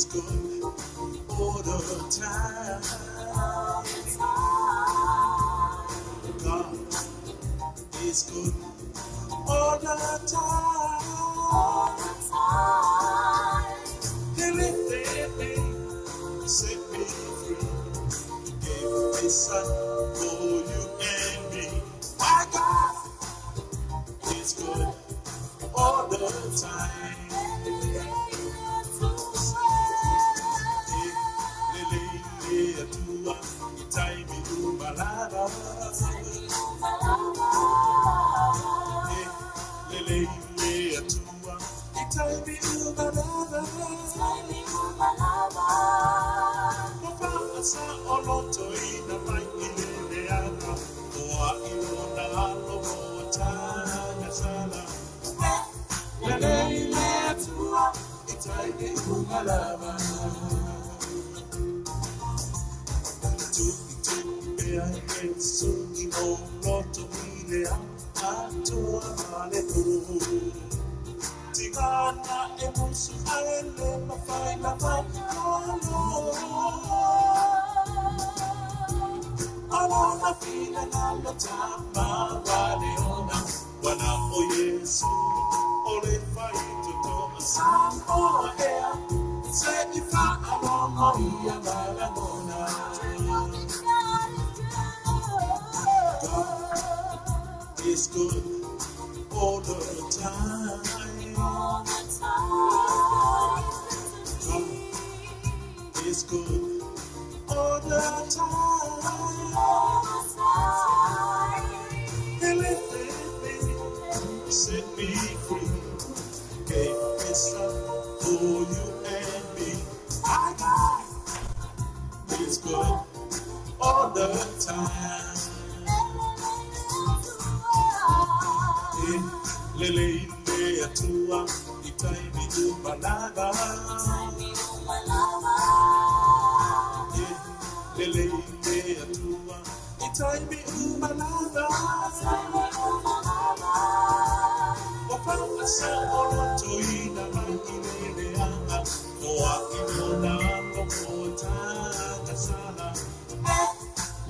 is good all the time. God is good all the time. He lifted me, set me free, gave His Son for you and me. My God is good all the time. It's good all the time. God is good all the time. He lifted me, set me free, gave His Son for you and me. My God is good all the time. Lele atua itai bidu malaga. Lele atua itai bidu malaga. Wapanga sa oloto ina makilele anga. Oa imona mokota kasala.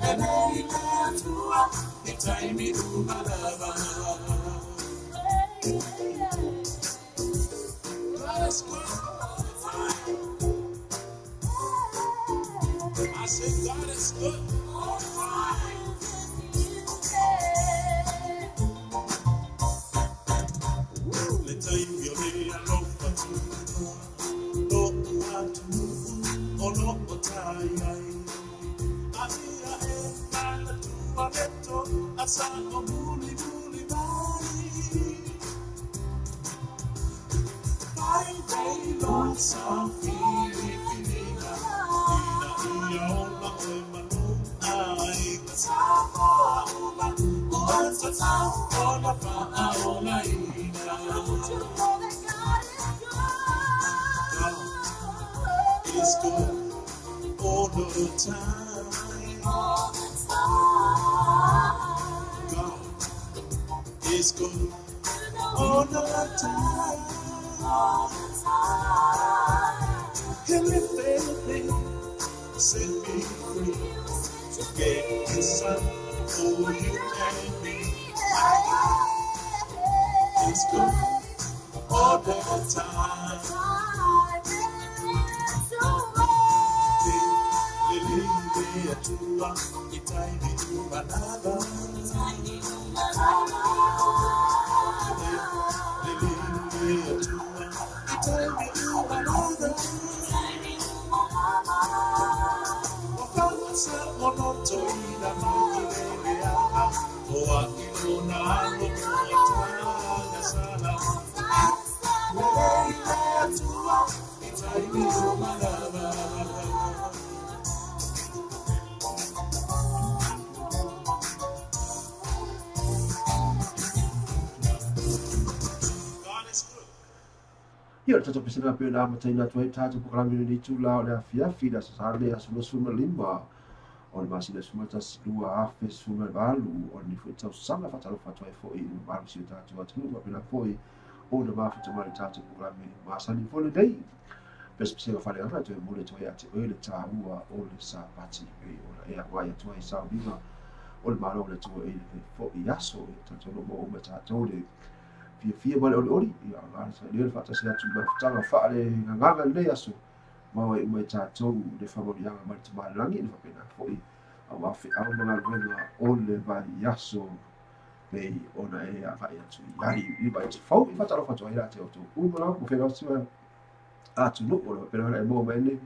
Lele atua itai bidu malaga. God is good all the time. I said God is good all the time. Let him be a love for you. Love what you all of the time. Adia and to a leto asa omuli muli bari. Lord, some feeling is good all the time. God is good all the time. He lifted me, set me free, gave His Son for you and me. It's good all the time. Ia tata pisana pe na mataina tu tata programa ni tu la na fiafi da sale asuma suma lima on masina suma tas dua afe suma valu on ni futa sama fatalo fatwa fo i baru si tata tu atu ma pela foi o na ma futa ma tata programa masani fo dei Pesipesiga faleanga toe mo le toe ate oe le tāua o le sapati e ona e awai atua i sauliga o le malo le toe e fo'i aso e tatou mo o me tatou le fia ma le oli ia ngā sa le whaatasi atu ma whatanga wha le nganga le aso maua i mai tatou le whamorianga ma le tamalangi le whapena fo'i a wafi au mga luenga o le vai aso pei ona e a kai atu i ai i vai te fau i whatalo whatua i rate o tō umara mo whenau siwa atu no o le wapena wana e mō mai ne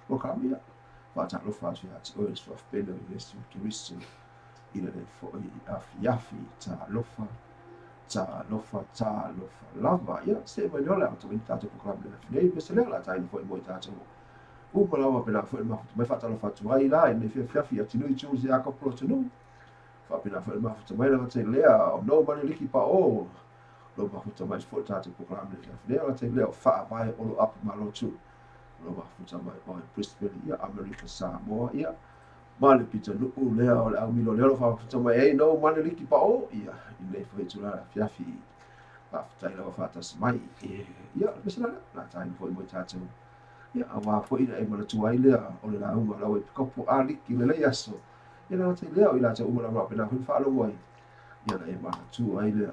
o kamia whatalo whatu i ati o e swa whapena i restu turistu i le fo'i afi afi ta lofa lava ia se mai ola to in tato program le nei pe se la tai foi moi tato u pala pela foi mai fatta lo fatto ai là e ne fi ati noi ci usi a copro to no fa pela foi ma fatto mai la te lea no mani liki pa o lo ma fatto mai foi tato program le la te lea fa vai o lo up ma lo tu lo ma fatto mai o Brisbane ia America Samoa ia male pita no lea o au milo leo fa fatto mai no mani liki pa o ia le foi tu la fiafi tai la fata mai ia mesela la tai foi mo tato ia awa foi na e mana tuai le o le la uma la o kopo ali ki le le aso ia la tai le o ila ta uma la pena foi fa lo wai ia la e mana tuai le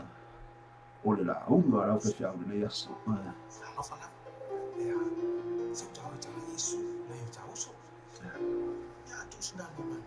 o le la uma la pe fia le aso la fa la ia se tau ta isu le tau so ia tu sna no man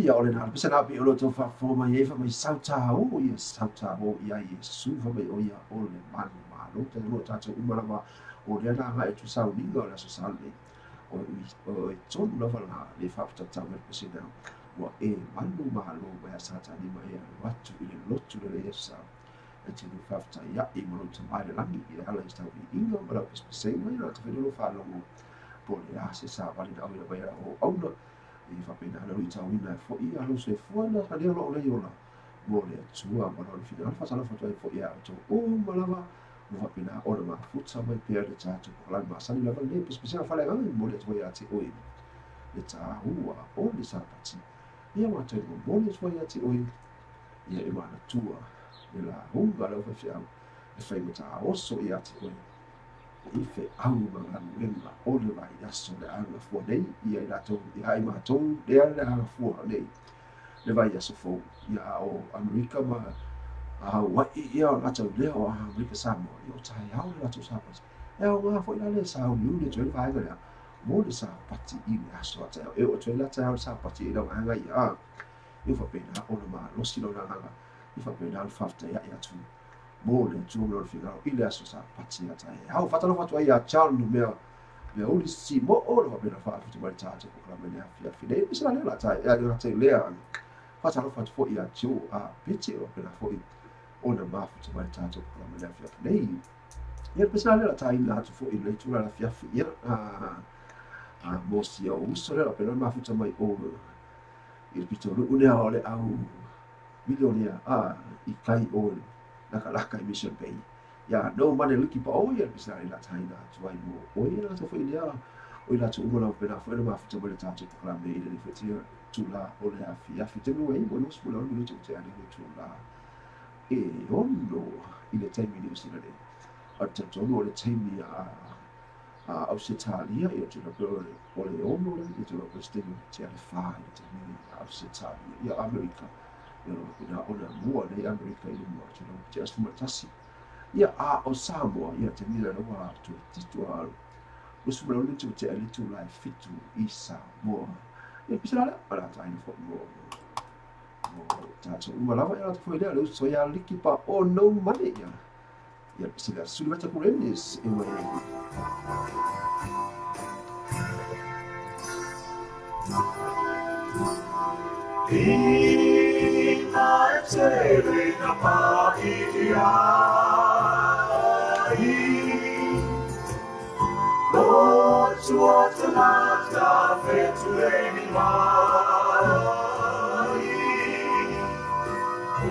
ia ole na pesa na pe o to fa fo mai e fa mai sauta o ia sauta o ia Yesu fa mai o ia ole manu malo te lo tato umara ma o le na mai tu sau ni go la so sale o ton no fa na le fa ta me pesa na wa e manu malo ba sata ni mai watu ile lotu le esa e te lu fa ta ia e mo to mai la ni ia ala sta vi ingo ma la pesa mai la te lo fa lo po le a se sa va ni da o ia o no i whapena hana ui tauina e fwoi alo se fuana ka leo loo leo la mo le atua ma lor fina alfa sala fatua e fwoi a ato o malawa mo whapena ona ma futsa mai pia le tātu kolai ma sani lava le pespesial fale ngai mo le atua e ate oi le tā hua o le sapati ia matai mo le atua e ate oi ia e mana tua e la hunga lau whawhiau e whai mata oso e ate oi i fe au ma ngā o le mai aso le anga fua nei ia i rato i hai mātou le ale anga fua nei le vai aso fau ia o Amerika ma a Hawaii ia o rato lea o Amerika Samoa i o tai au le rato sapas e o ngā fua i le sao niu le tue vai galea mo le sa pati i le aso ata e o tue lata au sa pati i lau anga i a i whapena o le ma losi lo na anga i whapena al whafta ia i atu mo le tu lo fina i le aso sa pati ata e hau fatalo fatu ai a chalu mea le oli si mo o lo pena fa tu mai tato ko la mena fia fine e sa le la tai e la tai le fatalo fatu fo ia tu a piti o pena fo i ona ma tu mai tato ko la mena fia fine e pesa le la tai la tu fo i le tu la fia fia a mo si o uso le la pena ma tu mai o il pito lu une o le au milionia a i kai o laka i Mission Bay. Ya no mane liki pa o ia bisa ila taina tuai mo. O ia la foi ia o ila tu umona pena foi ma futa bole tatu kala me ile fetia tu la o le afi afi te no e mo no spulo no tu te ani tu la. E ondo ile taimi ni usina le. A te tono le taimi a Australia ia tu la o le ondo le tu la postino te ale fa te ni Australia ia America. Ina ona mua nei Amerika i mua tu no just from tasi ia a o Samoa ia te mira no wa tu titu a usu mo le tu te ali tu lai fitu i Samoa ia pisala ala tai fo mo ta tu uma lava ia tu foi le so ia liki pa o no mane ia pisala sulu mata kurenis e mo Ina tere na pahiai Lo tua tanata fetuleni mai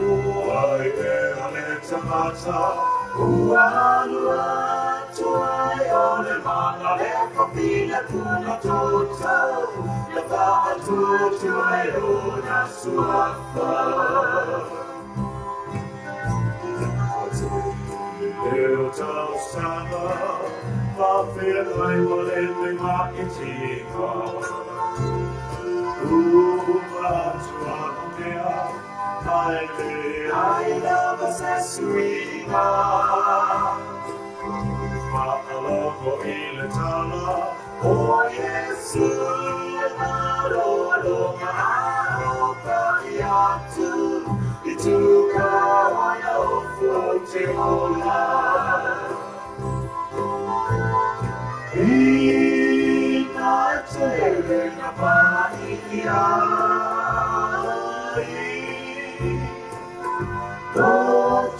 Uai e ale tamata Ualua tuai ole mana le kapila kuna tota La vaha tuai ona suafa Eu tau sama Whawhirai wale me ma'itika Ua mea Ai le aina masessuina Ma'alogo I le tala O Yesu e marolonga aoka I atu I tuka waia o te ola Ina tere na pahiai Lo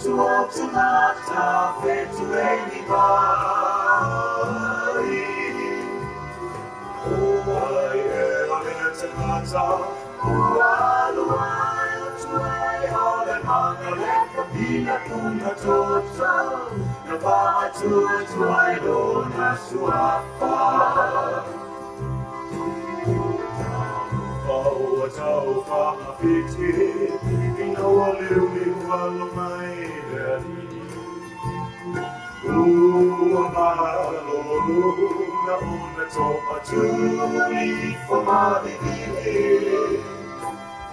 tua tanata fetuleni mai Uai e ale tanata Ualua tuai ole mana le kapila kuna tota Na vaha tuai lona suafa Tau whakawhiti Ina waliu walo mai leri Ua malolu Na una topa tuli Whamawhiwhi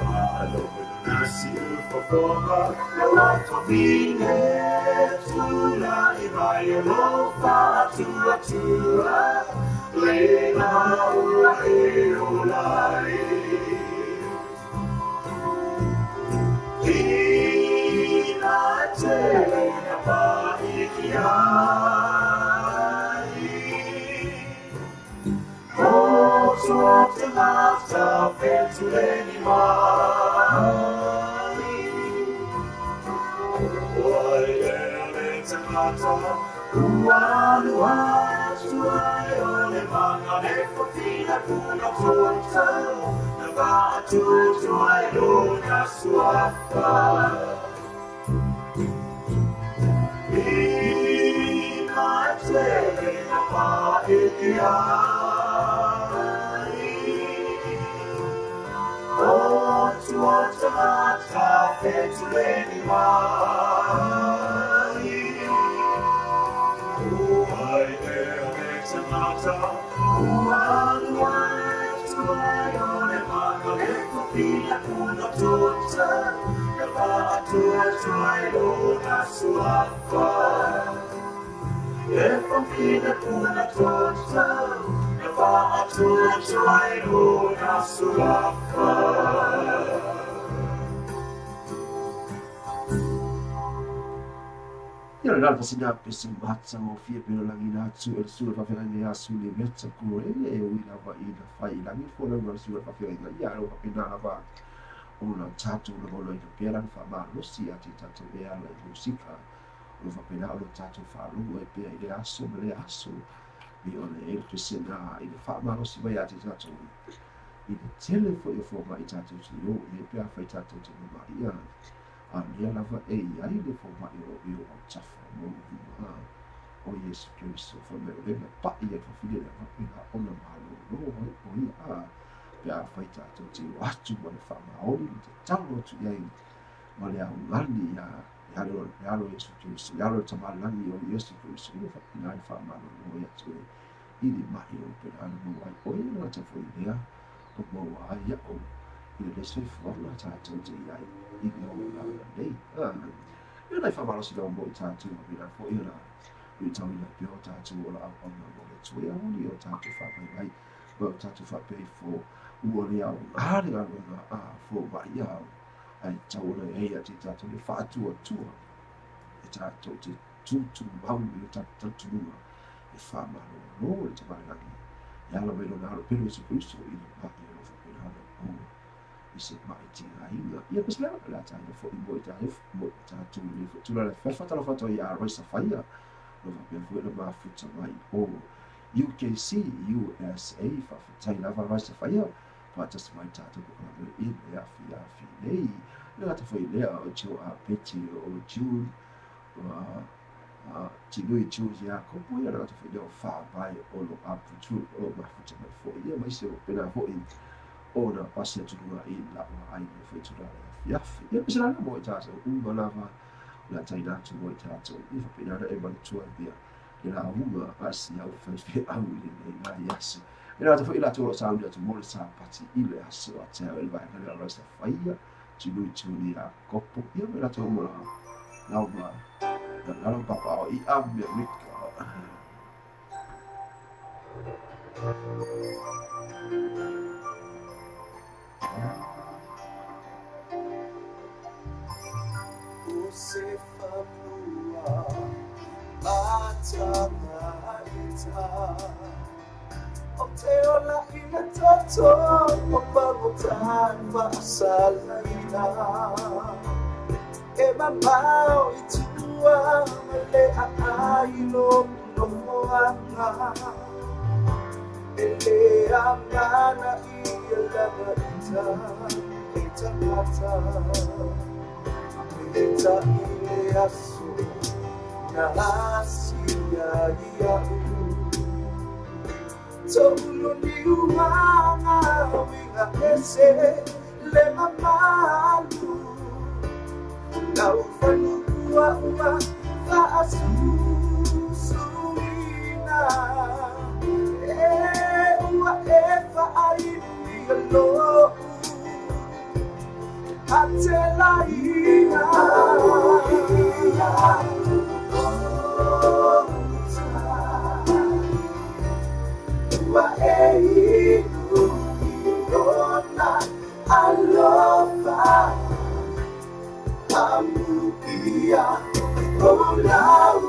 Whalo nasi uwhawhonga Na watawhine Tula I mai lo whatua tua Lena ua e olai fetuleni mai. Uaile temata, ualua tuai ole manga ne fofina kuna tuata, na vatu tuai luna suafa. Oh, tuota fetuleni mai. Uai temata, ualua tuai ole manga ne fofina kuna tuata, na vatu tuai luna suafa. If I'm feeling una torta, if I told you I know not so Io non ho segnato per se mazza o fie per la minaccia e il suo fa fare sulle mezza cuore e una fai la mia fuori una sua fa fare la iaro fa pedana va una chat una vola in piera fa male sia ti tanto bene la musica lo fa pedana lo chat fa lungo e per le asso io le che se da il fa male si vai a ti tanto il telefono forma i tanto io e per fai tanto ti ma nia lava e ai le forma io chafa mo o Yesu Kristo fa me le pa ia fa fide la fa ona malo no o ia pe fai tato ti atu mo le fa ma o ni te tango tu ia ma le au ngani ya lo Yesu Kristo ya lo tamalani o Yesu Kristo io fa na fa malo no ia tu i di ma io pe ana mo ai o ia na ta foi ia o mo ai ia o il resto di forma tanto di ai i no lei io dai fa malo si da un po' tanto mi da poi io tau ina pio tanto la on no le tue oni io tanto fa vai tanto fa pay for uoni au hari la no for vai ai tau le e ati tanto le fa tu e tanto tu mau io tanto tu e fa malo no le tava la ya lo vedo na per il Cristo io fa io fa per is it mighty ainda ia que spera la tanga for in boy tu li tu la fa la foto ia roisa faia no va per fuori ma futa mai o UKC USA fa tai la roisa faia fa just mai tato ko in ia fi lei la ta foi lei o chu a peti o chu ti lui chu ya ko poi la ta foi o fa vai o lo a tu o ma futa mai fo ia mai se o pena fo in ora passi a giocare in la ai fecciolare io bisogna mo tato una lava la tainato mo tato io fa pedare e balcio via era una passi a fare a una yes era fa il tuo sound to more sa pazzi il asso a c'era il vai la resta faia ci lui ci unia coppo io me la trovo la papà i abbia ricca se fa lua matana ita o te ola ina toto o pagotan va salaina e mamao itua mele ailo no moanga ele amana ia lava ita mata Ita ile asu na asia ia tolu ni umanga winga ese le mamalu na ufanu kuwa fa asu suina ua efa aini lo Atelaina wa einu irona alofa amukia olau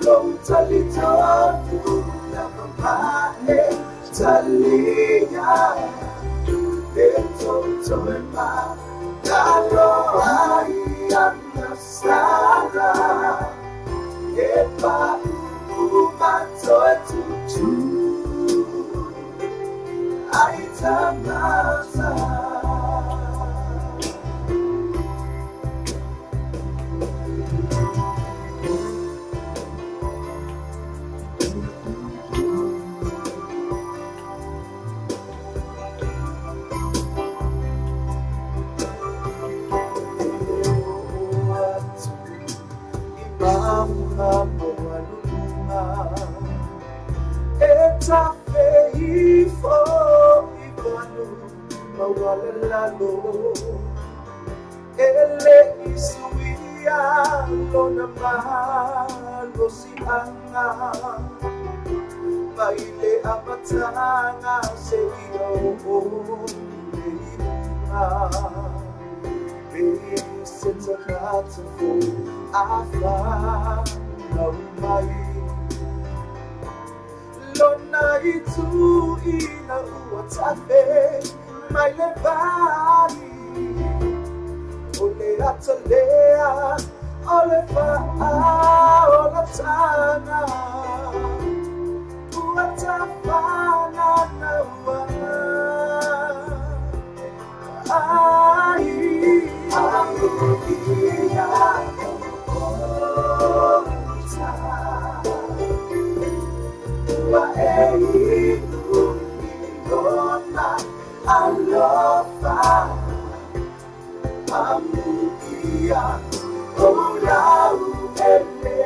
Long Talito, Napamane, Talia, Etotoema, Galo, Ayana, Epa, Umato, Tutu, Aitamasa. Ele isuia lona malo si anga baile amatanga se io senta kata fu afa no mai lona itu ina uatafe mai levari ole atalea ole fa ole tana uatafana na wa ai amukia wa ei nuna alofa amukia olau ele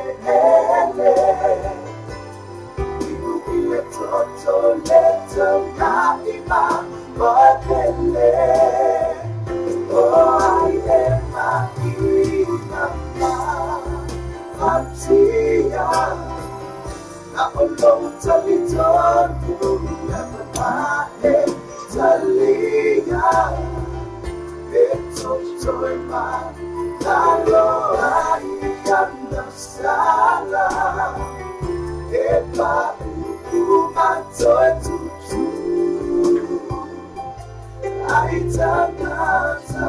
inuile toto leto na ima wakele oh I am Fatia na olong talito na matae talia etotoema talo ayan na sala epa umato etutu aitanata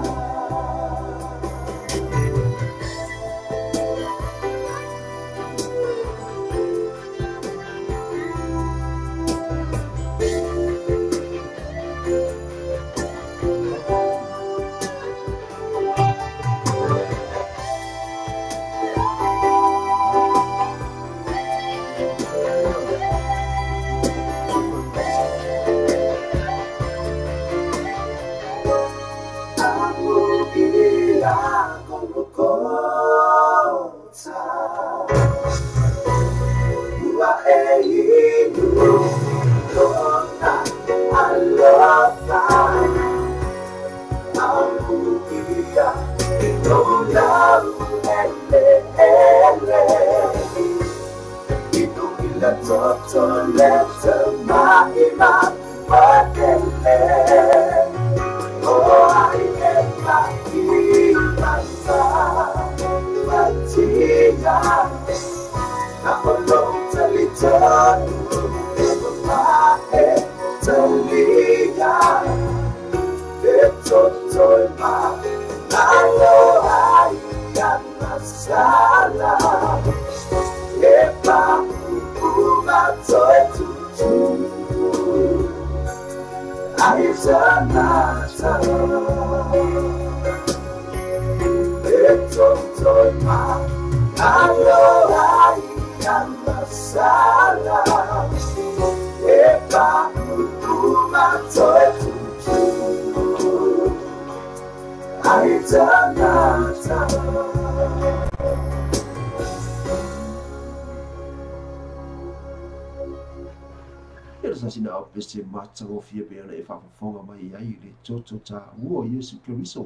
Pese matao fia bela e whawhawhonga mai ai le toto tā ua Yesu Keriso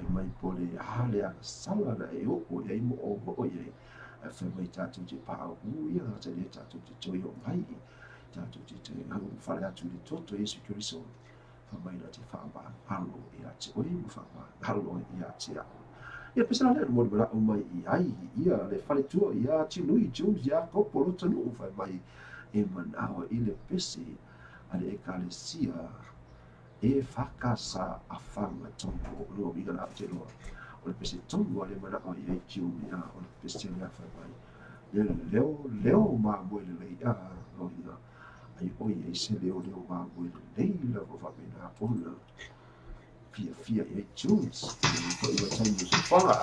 mai pole hale a sala na e opo e mo o e e mai tātou te pāo ia ngata le tātou te toi o mai tātou te toi hangu whare atu le toto Yesu Keriso whamai na te whawa halo i a te oi mo whawa halo i a te ao ia pesa le mo le o mai I ai ia le fale tua ia tinui Jones ia kopo lo tonu fai mai e manawa I le pese ale ekalesia e fakasa afanga tongo lo biga na te lo o le pese tongo ale manawa ia Jones ia o le pese ia fai mai leo ma mo le ia lo ia ai o ia se leo ma mo le la vo fa bena ona fia ia Jones ko ia tango se fala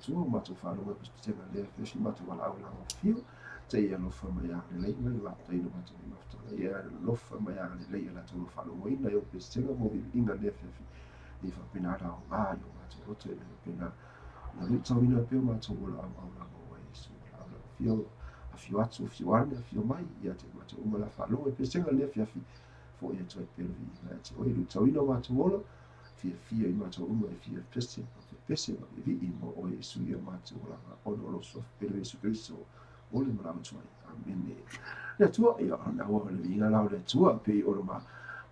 tu ma tu fa lo te na le fish ma tu wala wala fio te ia lo fa ma ya le mai la te no ma tu ma tu ia lo fa ma ya le la tu fa lo wai na yo pe se mo bi inga le fi di fa pina ra ma yo ma tu lo te le pina na lu tau ina pe ma tu wala ma wai su la fio a fio atu fio ana fio mai ia te ma tu ma la fa lo pe se le fi fo ia tu pe vi na te o lu tau ina ma tu wala fia I matou uma e fia pese ma vi I mo o e suia matou la ono lo so pelo Yesu Kristo o le mara tuai amen le tua ia na o le vinga la le tua pe o ma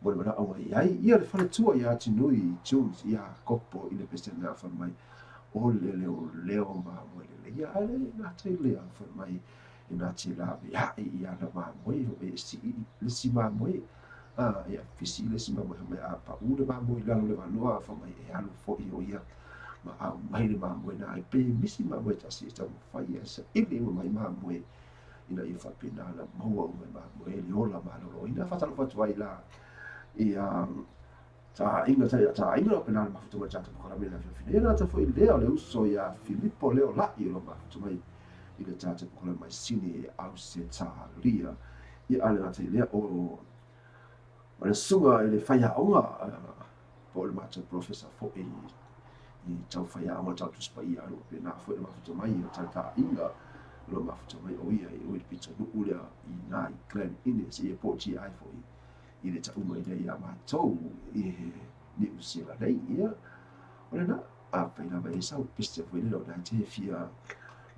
mo le mara o ai ia le fale tua ia tinui Jones ia kopo I le pese na fa mai o le leo ma mo le ia ale na te le fa mai ina ti la ia ia na ma mo e si le si ma mo ia fisi le sima mo me a pa u le ma mo la le no fa mai e alu fo I o ia ma a mai le ma mo na pe misi ma mo ta si sta fa ia sa I le mai ma mo ina I fa pina la mo o ma mo e le ola ma lo ina fa ta lo fa tu la ia ta inga pena ma fu ta ko la me la fina ina ta fo I le uso ia Filippo le la I lo ma tu mai I le ta ko la mai sini au se ta ria ia ala ta le o ma le suga I le whaiaonga po le mātou professor fo I tau whaiaonga tau tuspa I alo pe nā fo I le mafuta mai o tau tā inga lo mafuta mai o ia I oi pita nuku lea I nā I Glen Innes I e pōti ai fo I le tau mai lea ia mātou I New Zealand nei ia Ona na a paina vai sa piste foi le na te fia.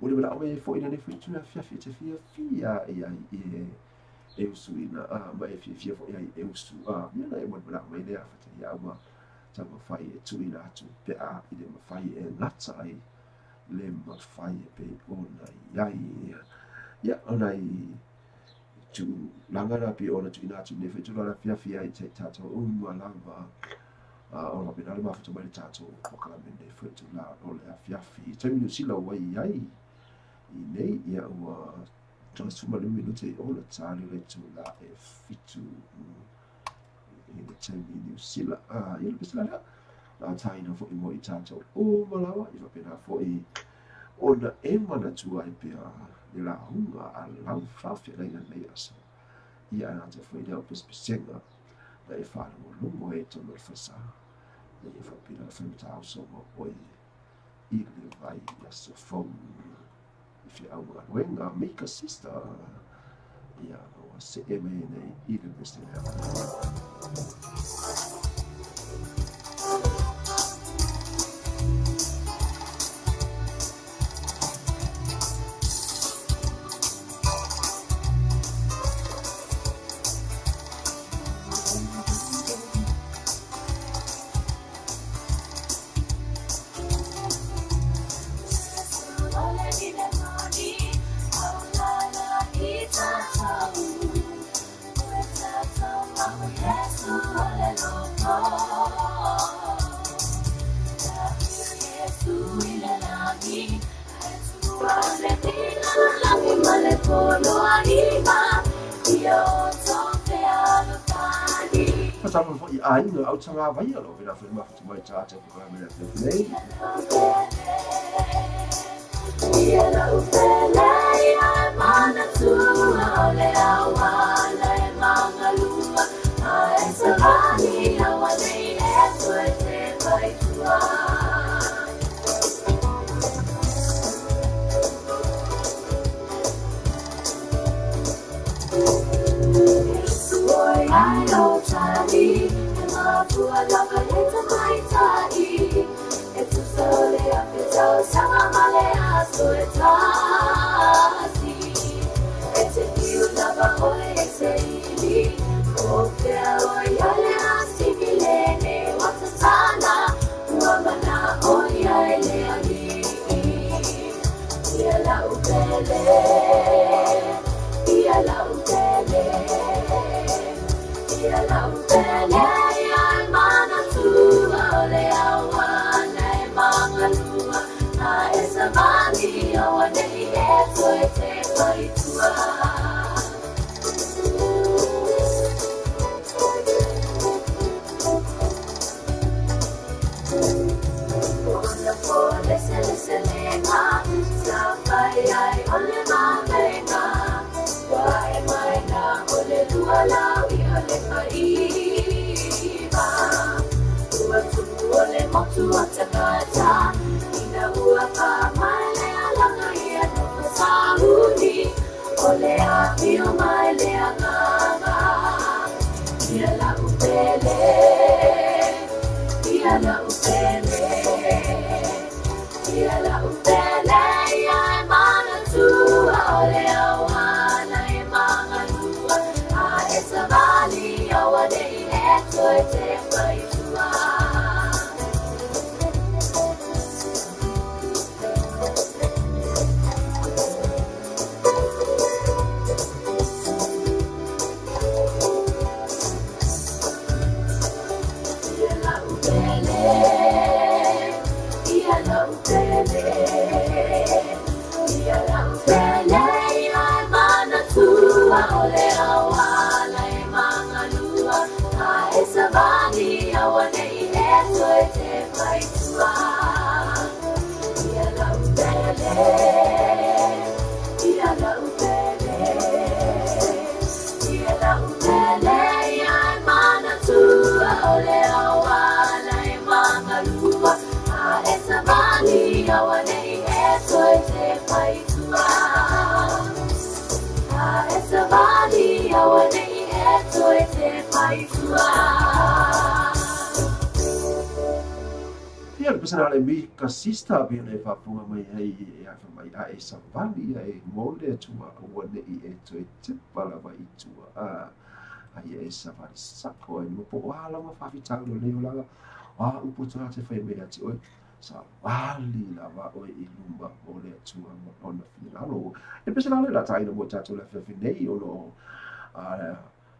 O le bala o foi ne foi tu fia fia e usuina a mai fia foi e usu a ia na e mo bala mai le a fata ia ma ta ma fai e tuina tu pe a i le ma fai e ngata ai le ma fai e pe ona ia ia ona i tu langara pe ona tu ina tu ne fe tu la fia i te tato ma lava ona pe dale ma fa mai tato o kala mende fe tu la o le fia te minu sila wai ai i nei ia ua transforma le minute o le tali le tu la e fitu i le te minu sila ia le pesila la taina fo i mo i tato o malawa i fa pena fo i ona e mana tua i pia le la hunga a lau fafia leina nei asa ia ana te fo i leo pespesenga na e whāra mo lungo e tono fasa na i fa pina le whamitao so mo oi i le vai i aso fong if you are going to make a sister, yeah, or say amen, even Mr. Sama fo i ai no au tanga vai alo vina fo ma fo mai cha cha ko me na te nei ia la upele ia mana tu ale awa le mangalua ai savani awa nei e tu te vai tua I know Tani, and my poor love, it's a my Tani. It's a soul, it's a Sangamale, so it's it's a new love, always a lady. Oh, Yale, Sibile, what's a sana, Ramana, oh, Yale, Yala Upele, Yala Upele. Ia la upele ia mana tua le awa nei mangalua a esa mani awa nei e toi te pai tua Ona po lese lenga sa pai ai ole mamenga Wai mai na ole lua lau le paiva ua tuua le motu a takata ina ua ka mai le alanga ia no pasahuni o le api o mai le anganga ia la upele ia la upele ia la upele ia e mana tua o le awana e manga lua a e savali awa nei e toi te pai tua ia la upele ia la upele ia la upele ia e mana tua o le awana e manga lua a e savani awa nei e toi te pai tua ia la upele ia la upele ia la upele ia e mana tua o le awana e manga lua a e savani awa nei e toi te pai tua a e savani awa nei e toi te pai tua Ia le pasana le mi kasista pe le fa punga mai ai fa mai ai savali ai mole tuma ua ne I te pala vai tua ai e savali sako ai mo po ala ma fa vitalo le ola upo tana te fa me ati oi savali la va oi I lumba mole tua mo ona finalo e pasana le la taina mo tato la fa finei ono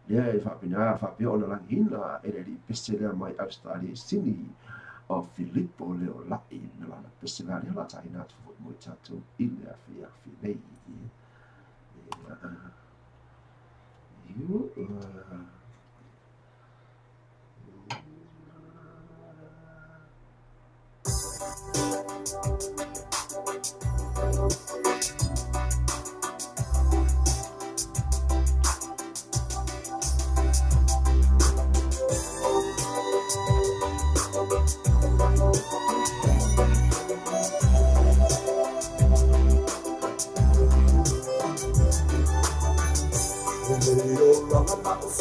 le fa pina fa pe ona langina e le pesela mai Australia Sydney o Filippo leo lai me lana pesingari la taina tu mo tato ile afia finei you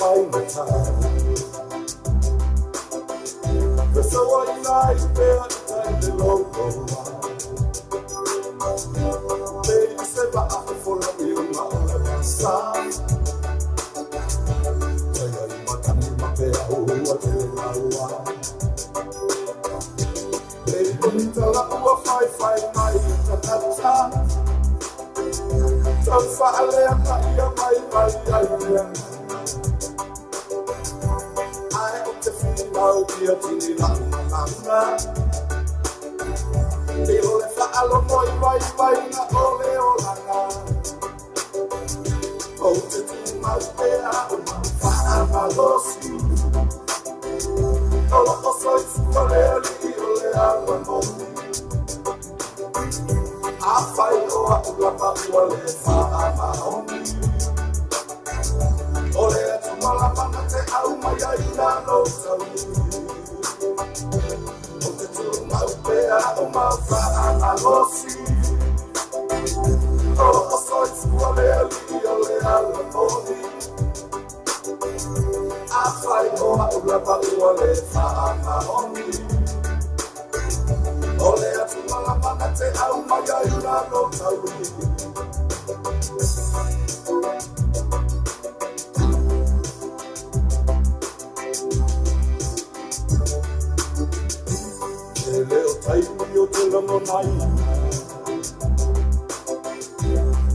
find the time. The so I like there and the logo. They say back for a real man side. Tell you what I'm what they don't tell you five nights at that time. Don't fall my I'll be a teeny langa. They will follow my na ole olanga. Oh, to my bear, my lossy. Oh, so it's for I find out what my homie. Ole to Malabana, how my ina no my father, Lossi. Oh, so it's I fight how to Malabana, how my ina no Io te lo non hai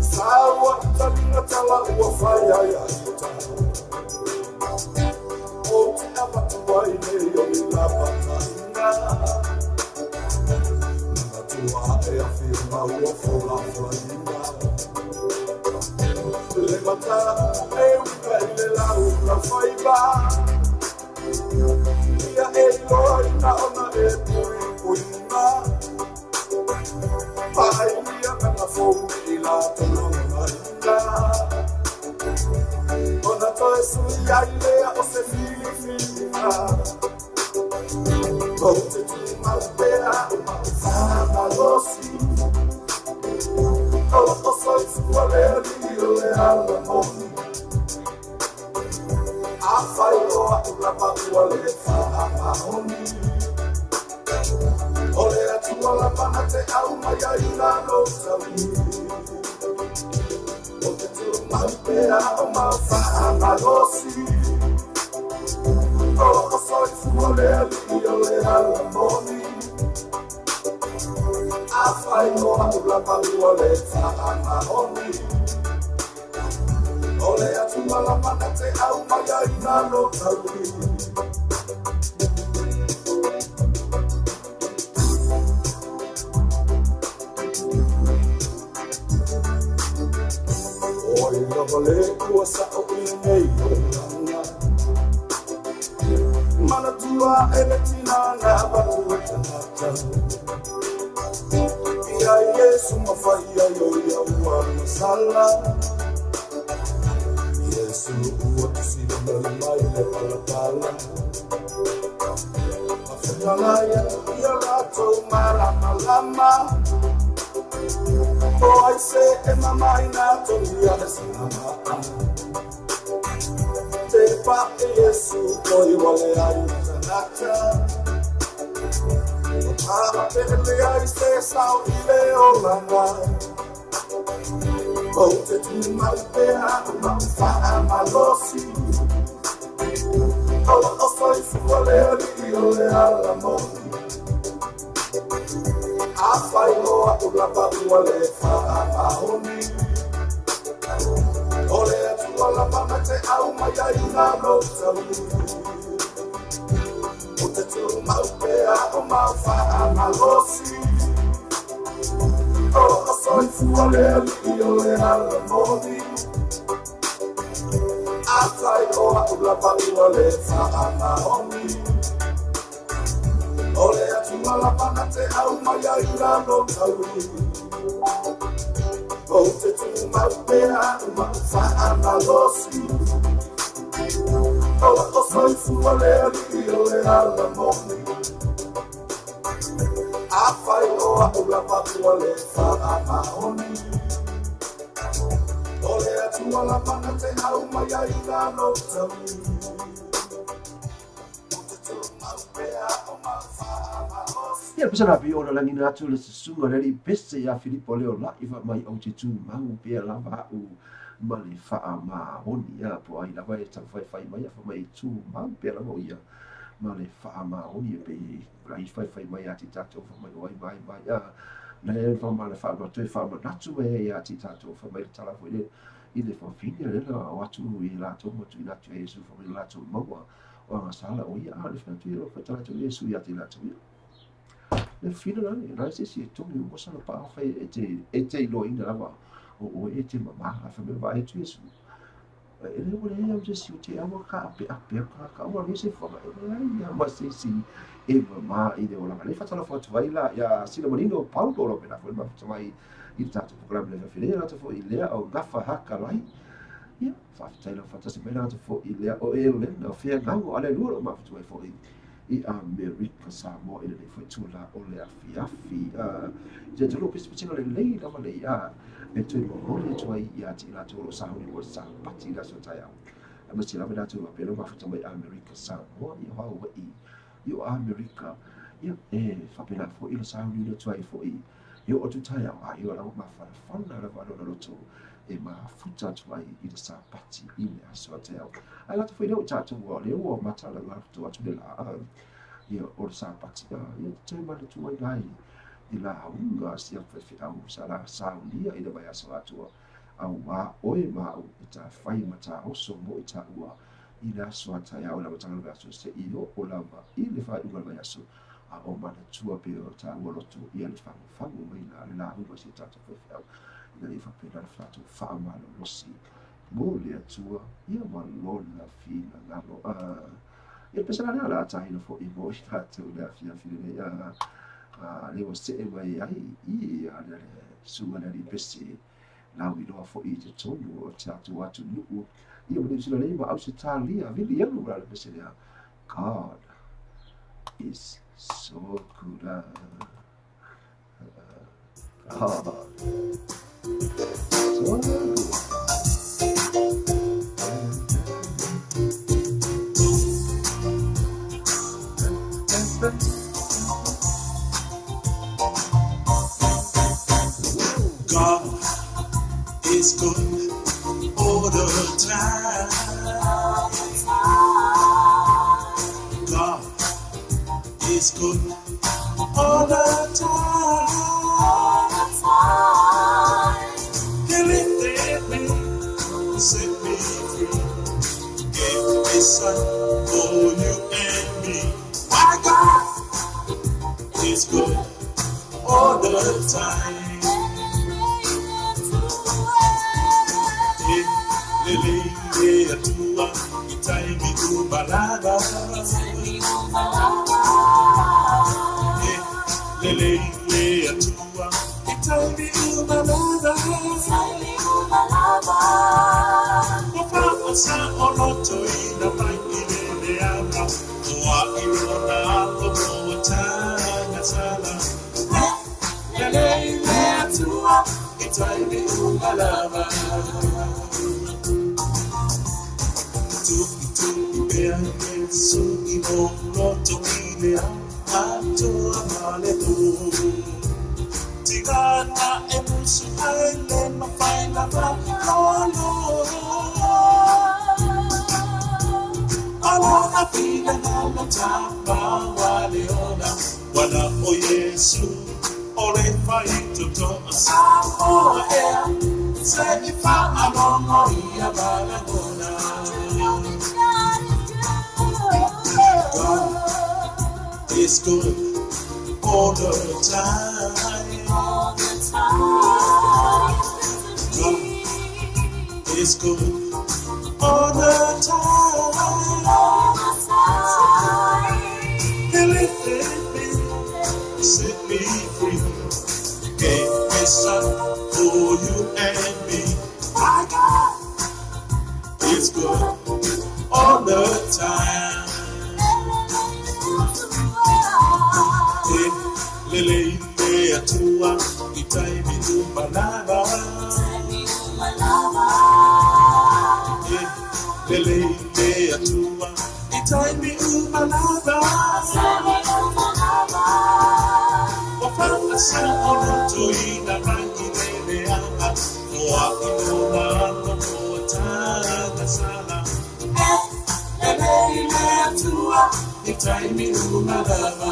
Sawa talina tala ua fai ai aita O te amatu ai ne o ni la pataina Nana tua e a firma ua fola fraina Le mata e uka i le lau la fai ba Ia e loi na ona e pui Pai mia kana fomi la tolonga Ona toi sui ai lea o se filifina Kote tu malpea Fama losi O soi fuale rio le ala moni A fai loa ulapa uale fama honi Ole atua la panate au mai aina no tawi Ote tu maupea o mawha losi O soi fuole ali ole ala moni A fai noa ula pauole wha honi Ole atua la panate au mai aina no tawi Vale kuasa o nei ona Mana tua ele tina na batu tata Ia Yesu mafai yo ya wa sala Yesu o tsina mai le pala Afala ya la to mara malama Oh, I say, Mama, ina to me, I say, Mama. Te pa Yesu, koi wale ai zanata. Apele ai se sau ile olanga. Ote tu malpea ma malosi. Ola osoi fuole ali ole ala moni. Afai loa ulapa uale fa mahoni. Ole atu ala manate au maya ina lo talu. Ote tu malpea ma malosi. Ola osoi fuole ali ole ala moni. Afai loa ulapa uale fa mahoni. Ole atu ala manate au maya ina lo talu. Ote tu malpea ma malosi. Ola osoi fuole ali ole ala moni. Afai loa ulapa uale fa mahoni. Ole atu ala manate au maya ina lo talu. Ia pesana pe ona langi na tu le sunga le pese ya Filipo leo la ifa mai au te tu mau pe lava u mali fa ma honi ya po ai lava e tafai fai mai fa mai tu mau pe lava ia mali fa ma honi pe ai fai mai ati tato fa mai mai ya na e fa ma le fa ma tu fa ma natu e ati tato fa mai tala fo ile fa fine le la watu i la to mo tu ina tu e su fa mai la to mo wa sala o ia ale fa tu lo fa tala tu e su ya ti la tu le fina la ne se si to ni mo sana pa fa e te lo ina lava o e te mama fa me vai tu isso e le mo le am se si te amo ka ka o le se fa e ya ma se si e mama i de ola le fa tala fa tu vai la ya si le molino paulo lo pena fa ma fa mai i tato programma le fa fine la to fo i le o gafa haka lai ya fa tala fa ta se bena to fo i le o e le no fe ngau ale lu ma fa tu vai fo i America sa mo e le foi tula o le afi je te lo pese pese le lei la vale ya e tu mo le tu ai ya ti la tu lo sa ni ko sa pati la so tai a ma si la veda tu pe lo ma fa mai America sa mo i ha o i America ya fa pe la fo i lo sa ni le tu ai fo i io o tu tai a io la ma fa na la va lo tu e ma futa tu ai i le sa pati i le so tai ai la tu foi le ta tu le o ma ta la tu atu le la io o sa pati io te ma tu ai dai i la unga sia fe au sa la sa dia i le vai so atu au wa oi ma o ta fai ma ta o so mo ta ua i la so ta ya o la ta la so se i o la va i le fa i la vai so a o ma tu a pe o ta o lo tu i le fa mai la unga sia ta fe au ina i fa pe la fa tu fa ma lo si mo le tua ia ma lo la fina na lo e pesana la ta ina fo i mo sta tu la fina fina ya le o se mai ai i ale suma na di pesi na wi lo fo i te tonu o ta tu atu nu ia mo sila le ma au se ta lia vili ia lo la pesi ya God is so good so good. God is good all the time. God is good all the time. He lifted me, set me free, gave His Son for you and me. My God is good all the time. Lele atua, itai mi ubalada. Lele atua, itai mi ubalada. Papa sa oloto ina mai lele ama, oa irona alo moatanga sala. Lele atua, itai mi ubalada. So, you know, not to be there, le tu tigana e musu aile ma fai la va lolo alona fila na tamba wale ona wana o Yesu ole fai toto asamo e se fa alona ia bala gona God is good all the time. All the time. God is good all the time. All the time. He lifted me, set me free. Gave his son for you and me. My God is good all the time. Lele atua itai mi malava Lele atua itai mi malava Wafanga sa ono toina rangi lele anga Moa inona ano moa sala Lele atua itai mi malava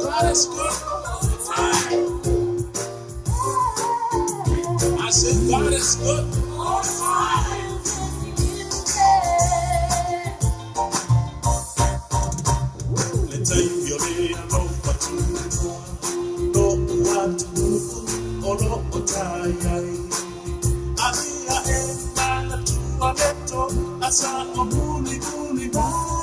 God is good all the time. I said God is good all the time. Let's say you're in a low but you know what to do all of the time. Abia ena tu abeto asa omuli bai.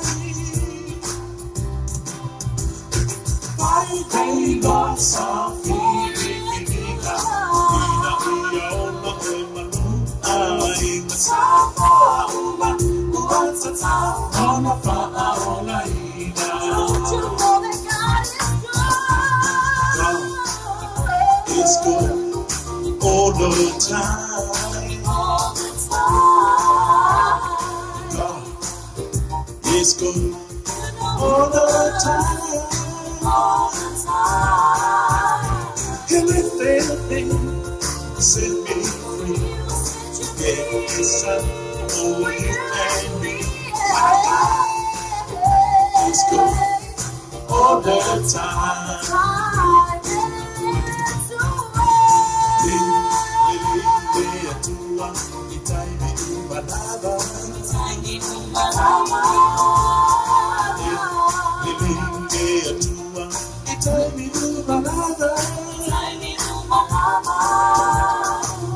Pai dei nossa filha, ina ia ona e manu, ai masapa uma, kuanza ta ona fa ona ina. Don't you know that God is good all the time. All the time. God is good all the time. All the time. He lifted me, set me free. Gave his son for you and me. My God is good all the time. Lele atua itai mi malava. Time me to malada.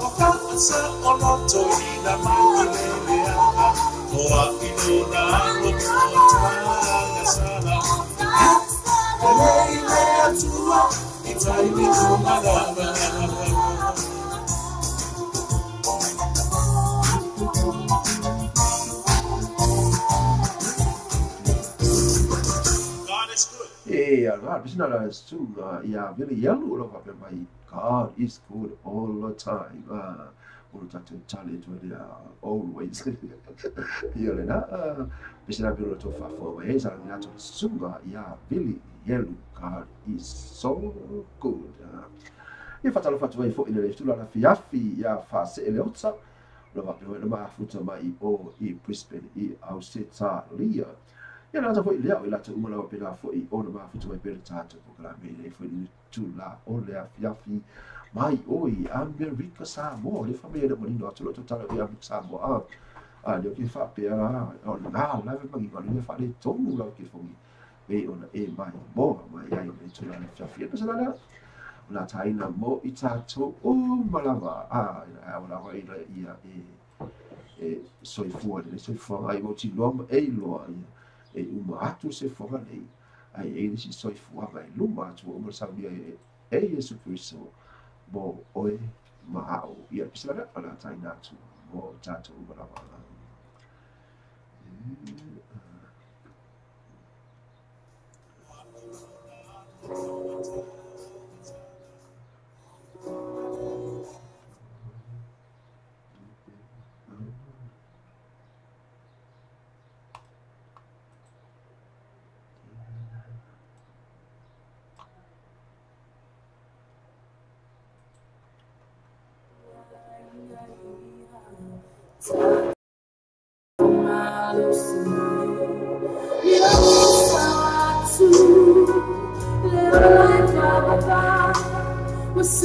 Wakasa oloto ina makelele anga. Moa inona ngotanga sana. Lele atua itai me to malada. God, it's not as too, yeah, really yellow over my God is good all the time. We'll talk to challenge with always. Here, it's not built to far for ways and not to sugar, yeah, really yellow. God is so good. If I tell you to for in the to la fiafi, yeah, fast eleota, love the mafuta mai o e Brisbane, e Auseta Lia. Ia nā foi lea o ila te umala o pena foi o na mafuta mai pere tātou po kala mene foi ni tu la o lea fiafi mai oi America Samoa le famia na manino atu lo tala o America Samoa leo ki fa pe o na la ve mangi ngani fa le tongu la ki fongi e ona e mai mo mai ai le tu la fiafi pe sala na taina mo i tātou o malava o la vai ia soifua le soifua ai mo ti loma e loa ia e uma atu se fonga nei ai ele si soifua mai luma atu o mo sabia e Yesu Kristo mo oe maao ia pisala ala taina atu mo tātou malava It's